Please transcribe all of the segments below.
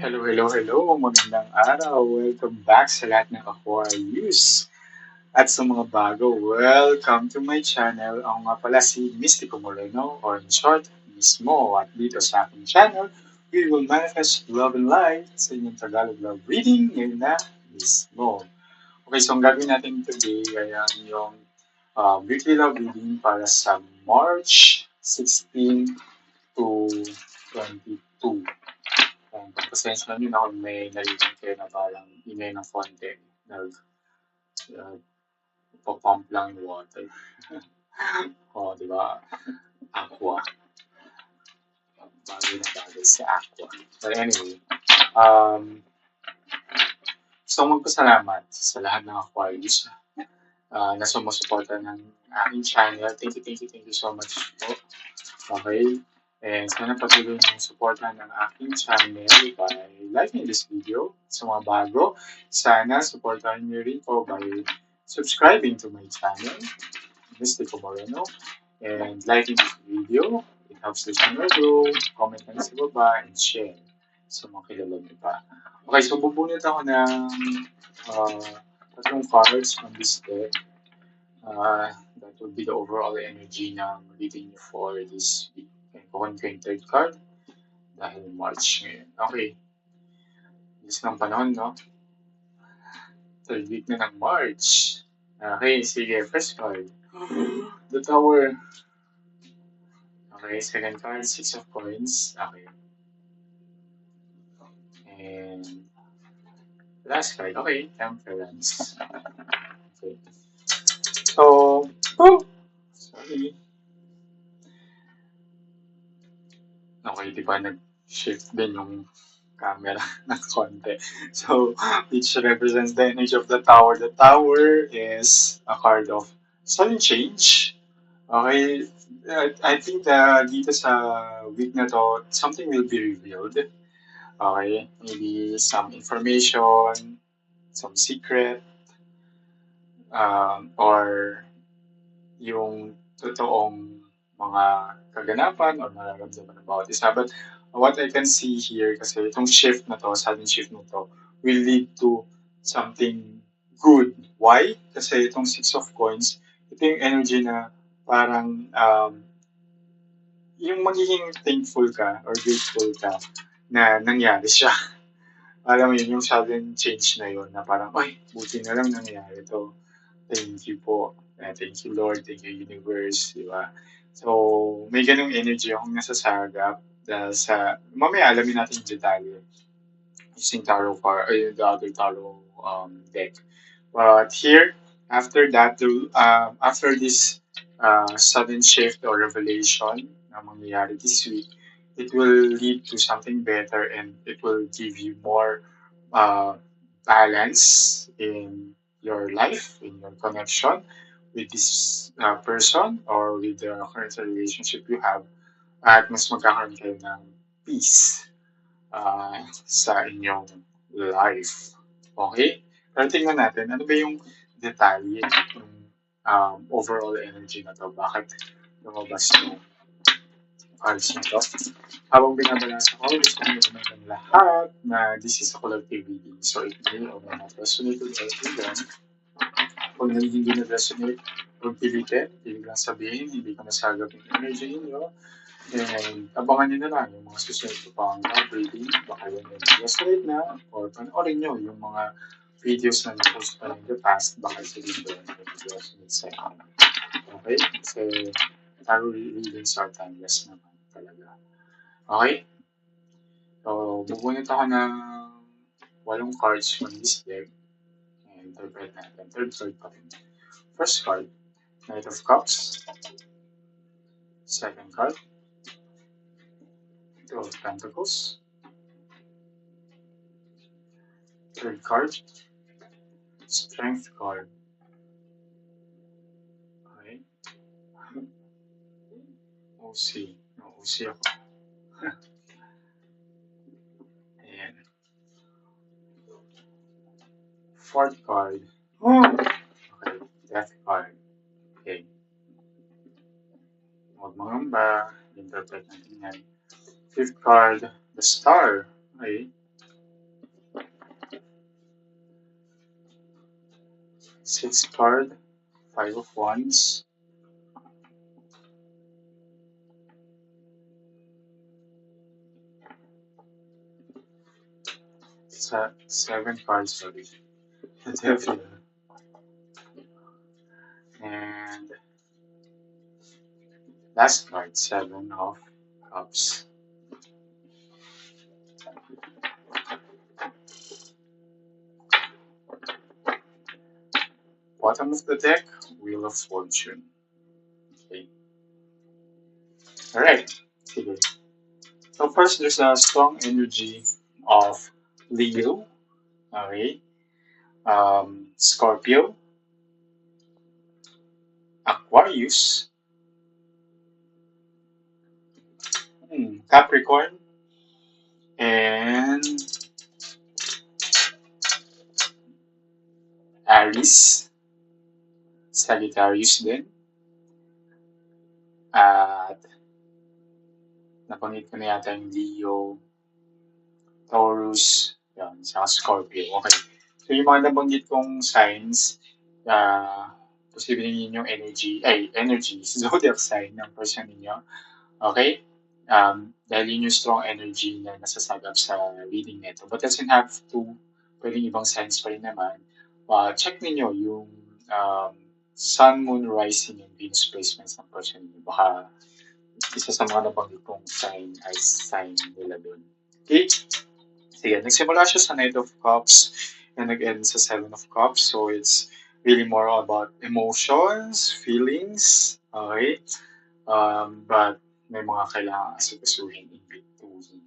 Hello, hello, hello. Magandang araw. Welcome back sa lahat ng Aquarius. At sa mga bago, welcome to my channel. Ako nga pala si Mystico Moreno, or in short, Mismo. At dito sa aking channel, we will manifest love and light sa inyong Tagalog love reading ngayon na Mismo. Okay, so ang gagawin natin today ay ang yung weekly love reading para sa March 16 to 22. Pasensya nyo na kung may narinig kayo na parang ingay ng konti. Nag-pump lang yung water. O, di ba? Aqua. Bagay na bagay si Aqua. But anyway, gusto kong magpasalamat sa lahat ng Aquarius na sumusuporta ng aking channel. Thank you so much po. Okay? And sana patuloy niyong supportan ng aking channel by liking this video. Sa mga bago, sana supportahan niyo rin po by subscribing to my channel, Mystico Moreno, and liking this video. It helps the channel grow. Comment lang sa baba and share sa mga kilala niyo pa. Okay, so bubunot ako ng tatlong cards from this deck. That would be the overall energy ng reading niyo for this week. Okay, kukunin ko yung third card dahil March ngayon. Okay. Bilis ng panahon, no? Third week na ng March. Okay, sige. First card. The Tower. Okay, second card, Six of Coins. Okay. And last card. Okay, Temperance. Okay. So, sorry. Okay, di ba nag-shift din yung camera ng konti. So, which represents the energy of the Tower. The Tower is a card of sudden change. Okay, I think dito sa week na to, something will be revealed. Okay, maybe some information, some secret, or yung totoong mga kaganapan or nararamdaman ng bawat isa. But what I can see here, kasi itong shift na to, sudden shift na to, will lead to something good. Why? Kasi itong Six of Coins, ito yung energy na parang yung magiging thankful ka or grateful ka na nangyari siya. Alam mo yun, yung sudden change na yun na parang, ay, buti na lang nangyari to. Thank you po. Thank you Lord, thank you Universe, di ba? So, may ganung energy akong nasasagap dahil sa, mamaya alamin natin yung detalye using tarot card, or the other tarot deck. But here, after that, after this sudden shift or revelation na mangyayari this week, it will lead to something better and it will give you more uh, balance in your life, in your connection with this person or with the current relationship you have, at mas magkakaroon kayo ng peace sa inyong life. Okay? Pero tingnan natin, ano ba yung detalye ng overall energy na to? Bakit lumabas yung cards na to? Habang binabalasa ko, gusto ko naman ng lahat na this is a collective reading. So, it may or may not resonate with everyone. Kung hindi na-resonate, huwag pilitin. Ibig lang sabihin, hindi ko nasagap yung energy ninyo. And abangan nyo na lang yung mga susunod ko pang reading. Baka yun yung resonate na or panoorin nyo yung mga videos na na-post pa in the past. Baka sabihin doon yung resonate sa inyo. Okay? Kasi tarot readings are timeless naman talaga. Okay? So, bubunot ako ng 8 cards from this deck. And interpret natin. Third card pa rin. First card, Knight of Cups. Second card, Two of Pentacles. Third card, Strength card. Okay. OC. No, OC ako. Ayan. Fourth card. Okay. Death card. Okay. Huwag mangamba. Interpret natin yan. Fifth card, the Star. Okay. Six card, five of wands, seven cards, sorry. The devil, and last card, seven of cups. Bottom of the deck, wheel of fortune. Okay. All right. Sige. So first, there's a strong energy of Leo. Okay. Scorpio, Aquarius, Capricorn, and Aries, Sagittarius din. At nabanggit ko na yata yung Leo, Taurus, yan, saka Scorpio. Okay. So yung mga nabanggit kong signs, posible yun yung energy, zodiac sign ng person ninyo. Okay? Dahil yun yung strong energy na nasasagap sa reading nito. But doesn't have to, pwedeng ibang signs pa rin naman. Check ninyo yung um, Sun, Moon, Rising, and Venus placements ng person ninyo. Baka isa sa mga nabanggit kong sign ay sign nila doon. Okay? Sige, nagsimula siya sa Knight of Cups and nag-end sa Seven of Cups. So it's really more about emotions, feelings, okay? But may mga kailangan asikasuhin in between.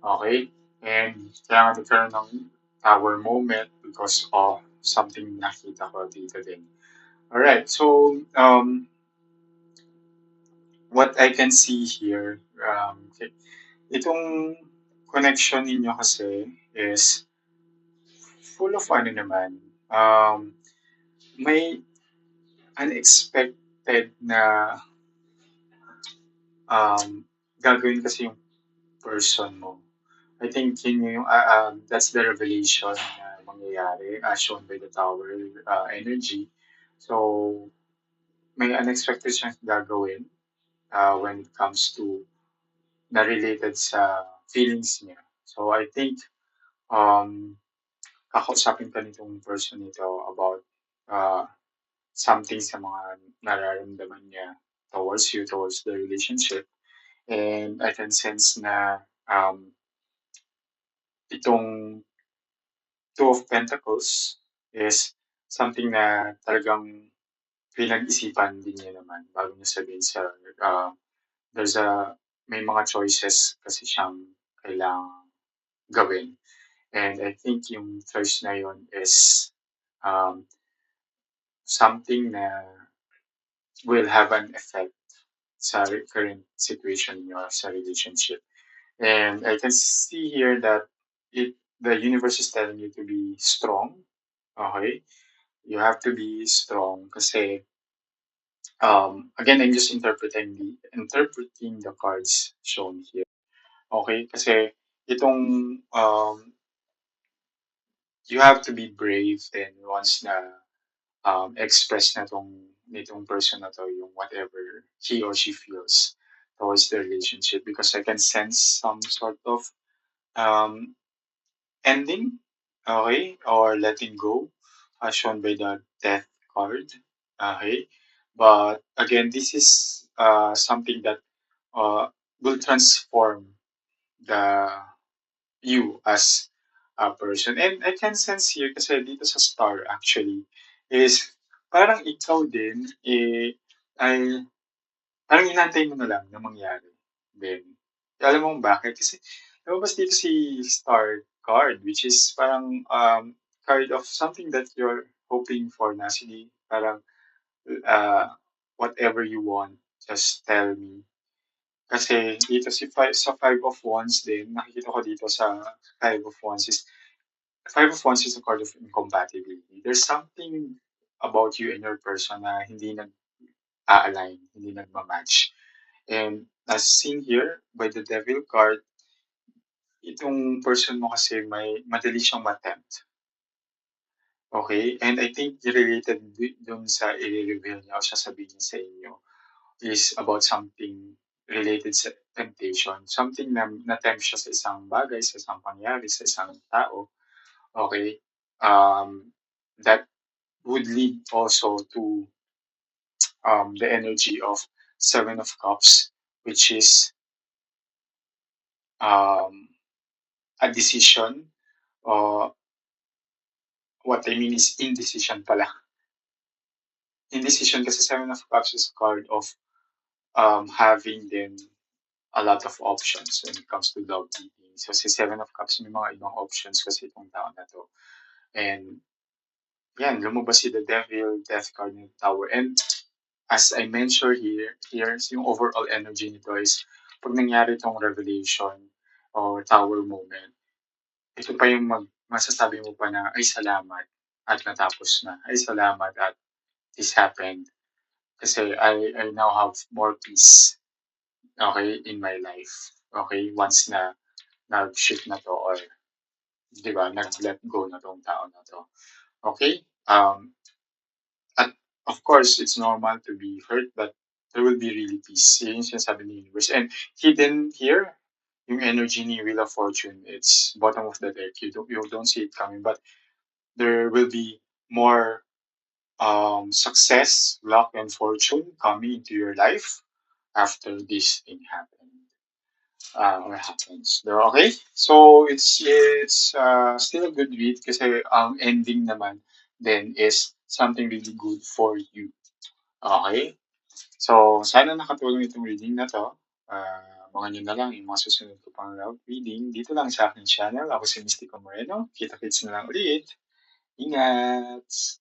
Okay? And kaya nga nagkaroon ng tower moment because of something nakita ko dito din. Alright, so what I can see here, okay, itong connection ninyo kasi is full of ano naman, may unexpected na gagawin kasi yung person mo. I think yun yung, that's the revelation na mangyayari as shown by the tower energy. So, may unexpected siyang gagawin when it comes to na related sa feelings niya. So, I think um, kakausapin ka nitong person nito about uh, something sa mga nararamdaman niya towards you, towards the relationship. And I can sense na itong Two of Pentacles is something na talagang pinag-isipan din niya naman bago niya sabihin sa there's a may mga choices kasi siyang kailangang gawin. And I think yung choice na yun is um, something na will have an effect sa current situation niyo sa relationship. And I can see here that the universe is telling you to be strong. Okay? You have to be strong kasi again, I'm just interpreting the cards shown here. Okay? Kasi itong you have to be brave and once na express na nitong person na to yung whatever he or she feels towards the relationship because I can sense some sort of um, ending, okay, or letting go, as shown by the death card, okay. But again, this is something that uh, will transform the you as a person. And I can sense here kasi dito sa star actually is parang ikaw din ay parang inantay mo na lang na mangyari din. Alam mo kung bakit? Kasi lumabas dito si Star card, which is parang card of something that you're hoping for na sige, parang uh, whatever you want, just tell me. Kasi dito sa Five of Wands din, nakikita ko dito sa Five of Wands is Five of Wands is a card of incompatibility. There's something about you and your person na hindi nag-a-align, hindi nagma-match. And as seen here by the Devil card, itong person mo kasi may madali siyang ma-tempt. Okay, and I think related dun sa i-reveal niya o sasabihin niya sa inyo is about something related sa temptation. Something na na-tempt siya sa isang bagay, sa isang pangyayari, sa isang tao, okay? That would lead also to the energy of Seven of Cups, which is um, a decision, or what I mean is indecision pala. Indecision kasi Seven of Cups is a card of having then a lot of options when it comes to love dating. So si Seven of Cups, may mga ibang options kasi itong tao na to. And yan, lumabas si the Devil, Death card ng Tower. And as I mentioned here yung overall energy nito is pag nangyari itong revelation or Tower moment, ito pa yung masasabi mo pa na, ay salamat at natapos na. Ay salamat at this happened. Kasi I now have more peace, okay, in my life. Okay, once na nag-shift na to or 'di ba, nag-let go na tong tao na to. Okay? At of course, it's normal to be hurt, but there will be really peace. Yun yung sinasabi ni universe. And hidden here, yung energy ni Wheel of Fortune, it's bottom of the deck. You don't see it coming, but there will be more success, luck, and fortune coming into your life after this thing happens. Or happens. Okay? So it's still a good read kasi ang ending naman then is something really good for you. Okay? So sana nakatulong itong reading na to. Abangan nyo na lang yung mga susunod ko pang love reading dito lang sa aking channel. Ako si Mystico Moreno. Kita-kits na lang ulit. Ingat!